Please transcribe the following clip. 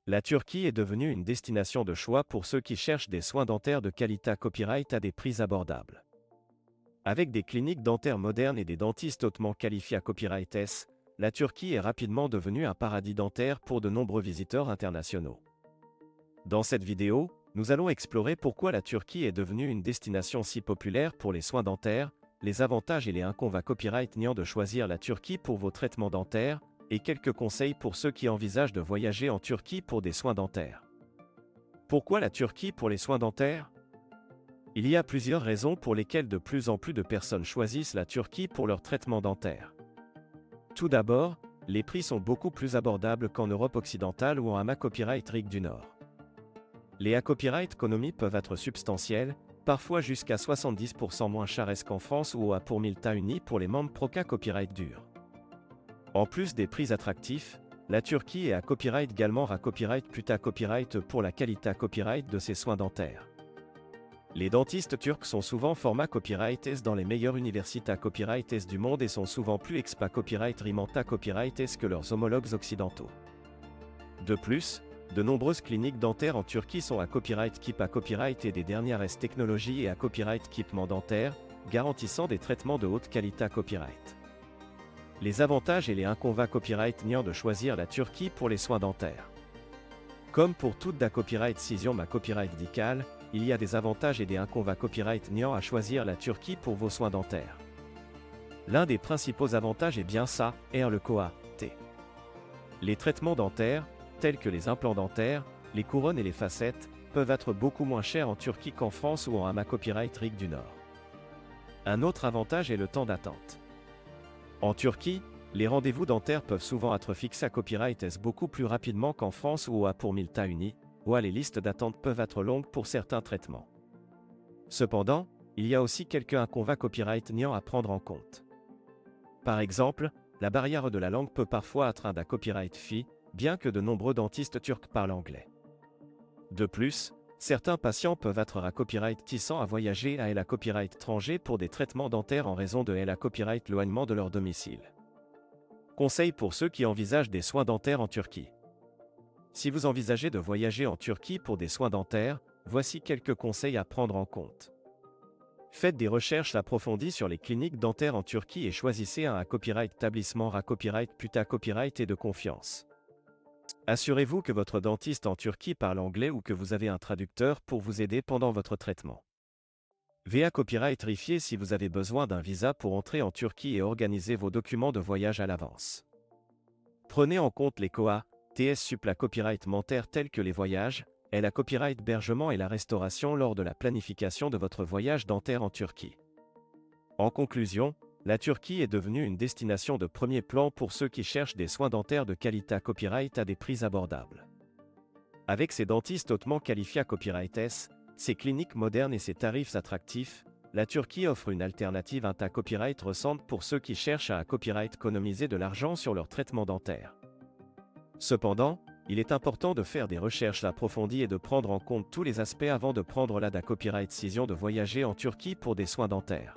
La Turquie est devenue une destination de choix pour ceux qui cherchent des soins dentaires de qualité copyright à des prix abordables. Avec des cliniques dentaires modernes et des dentistes hautement qualifiés à Copyright S, la Turquie est rapidement devenue un paradis dentaire pour de nombreux visiteurs internationaux. Dans cette vidéo, nous allons explorer pourquoi la Turquie est devenue une destination si populaire pour les soins dentaires, les avantages et les inconvénients copyright niant de choisir la Turquie pour vos traitements dentaires, et quelques conseils pour ceux qui envisagent de voyager en Turquie pour des soins dentaires. Pourquoi la Turquie pour les soins dentaires ? Il y a plusieurs raisons pour lesquelles de plus en plus de personnes choisissent la Turquie pour leur traitement dentaire. Tout d'abord, les prix sont beaucoup plus abordables qu'en Europe occidentale ou en AMA Copyright Rigue du Nord. Les copyright économies peuvent être substantielles, parfois jusqu'à 70% moins chères qu'en France ou à pour 1000 ta unis pour les membres Proca Copyright dur. En plus des prix attractifs, la Turquie est à Copyright également à Copyright Puta Copyright pour la qualité copyright de ses soins dentaires. Les dentistes turcs sont souvent format Copyright S dans les meilleures universités Copyright S du monde et sont souvent plus expa Copyright Rimanta Copyright S que leurs homologues occidentaux. De plus, de nombreuses cliniques dentaires en Turquie sont à Copyright Keep à Copyright et des dernières S technologies et à Copyright Équipement dentaire, garantissant des traitements de haute qualité Copyright. Les avantages et les inconvénients Copyright niant de choisir la Turquie pour les soins dentaires. Comme pour toute da Copyright Cision ma Copyright Dical, il y a des avantages et des inconvénients copyright niant à choisir la Turquie pour vos soins dentaires. L'un des principaux avantages est bien ça, le COA, T. Les traitements dentaires, tels que les implants dentaires, les couronnes et les facettes, peuvent être beaucoup moins chers en Turquie qu'en France ou en AMA Copyright Rigue du Nord. Un autre avantage est le temps d'attente. En Turquie, les rendez-vous dentaires peuvent souvent être fixés à Copyright S beaucoup plus rapidement qu'en France ou à pour 1000 ta unis, où les listes d'attente peuvent être longues pour certains traitements. Cependant, il y a aussi quelques inconvénients copyright niant à prendre en compte. Par exemple, la barrière de la langue peut parfois être un copyright fee, bien que de nombreux dentistes turcs parlent anglais. De plus, certains patients peuvent être à copyright tissant à voyager à la copyright étranger pour des traitements dentaires en raison de la copyright éloignement de leur domicile. Conseil pour ceux qui envisagent des soins dentaires en Turquie. Si vous envisagez de voyager en Turquie pour des soins dentaires, voici quelques conseils à prendre en compte. Faites des recherches approfondies sur les cliniques dentaires en Turquie et choisissez un copyright établissement copyright Puta Copyright et de confiance. Assurez-vous que votre dentiste en Turquie parle anglais ou que vous avez un traducteur pour vous aider pendant votre traitement. VA Copyright vérifiez si vous avez besoin d'un visa pour entrer en Turquie et organisez vos documents de voyage à l'avance. Prenez en compte les COA, TS suppla copyright mentaire tels que les voyages, la copyright hébergement et la restauration lors de la planification de votre voyage dentaire en Turquie. En conclusion, la Turquie est devenue une destination de premier plan pour ceux qui cherchent des soins dentaires de qualité copyright à des prix abordables. Avec ses dentistes hautement qualifiés à Copyright S, ses cliniques modernes et ses tarifs attractifs, la Turquie offre une alternative copyright récente pour ceux qui cherchent à copyright économiser de l'argent sur leur traitement dentaire. Cependant, il est important de faire des recherches approfondies et de prendre en compte tous les aspects avant de prendre la copyright décision de voyager en Turquie pour des soins dentaires.